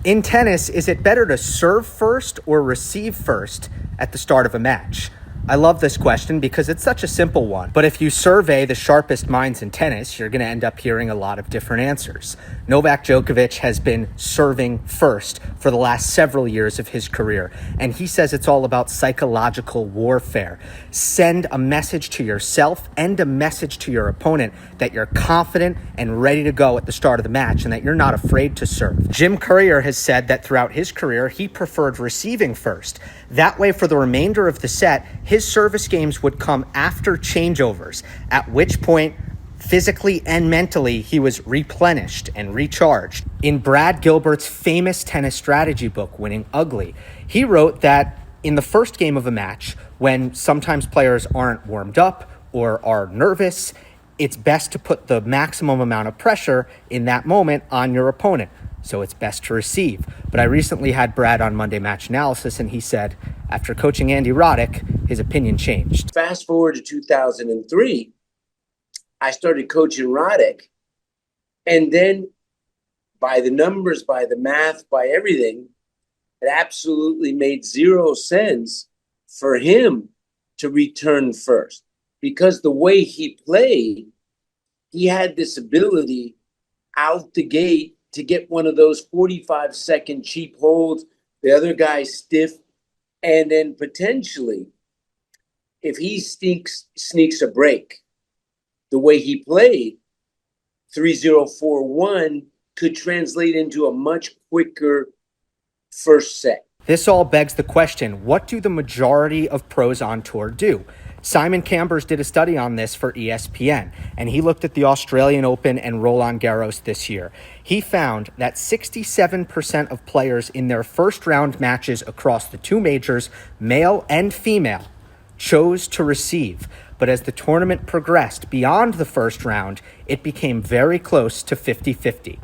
In tennis, is it better to serve first or receive first at the start of a match? I love this question because it's such a simple one. But if you survey the sharpest minds in tennis, you're going to end up hearing a lot of different answers. Novak Djokovic has been serving first for the last several years of his career, and he says it's all about psychological warfare. Send a message to yourself and a message to your opponent that you're confident and ready to go at the start of the match and that you're not afraid to serve. Jim Courier has said that throughout his career, he preferred receiving first. That way, for the remainder of the set, his service games would come after changeovers, at which point, physically and mentally, he was replenished and recharged. In Brad Gilbert's famous tennis strategy book, Winning Ugly, he wrote that in the first game of a match, when sometimes players aren't warmed up or are nervous, it's best to put the maximum amount of pressure in that moment on your opponent. So it's best to receive. But I recently had Brad on Monday Match Analysis, and he said, after coaching Andy Roddick, his opinion changed. Fast forward to 2003, I started coaching Roddick. And then by the numbers, by the math, by everything, it absolutely made zero sense for him to return first. Because the way he played, he had this ability out the gate to get one of those 45-second cheap holds, the other guy stiff, and then potentially, if he sneaks a break, the way he played, 3-0-4-1 could translate into a much quicker first set. This all begs the question, what do the majority of pros on tour do? Simon Chambers did a study on this for ESPN, and he looked at the Australian Open and Roland Garros this year. He found that 67% of players in their first round matches across the two majors, male and female, chose to receive. But as the tournament progressed beyond the first round, it became very close to 50-50.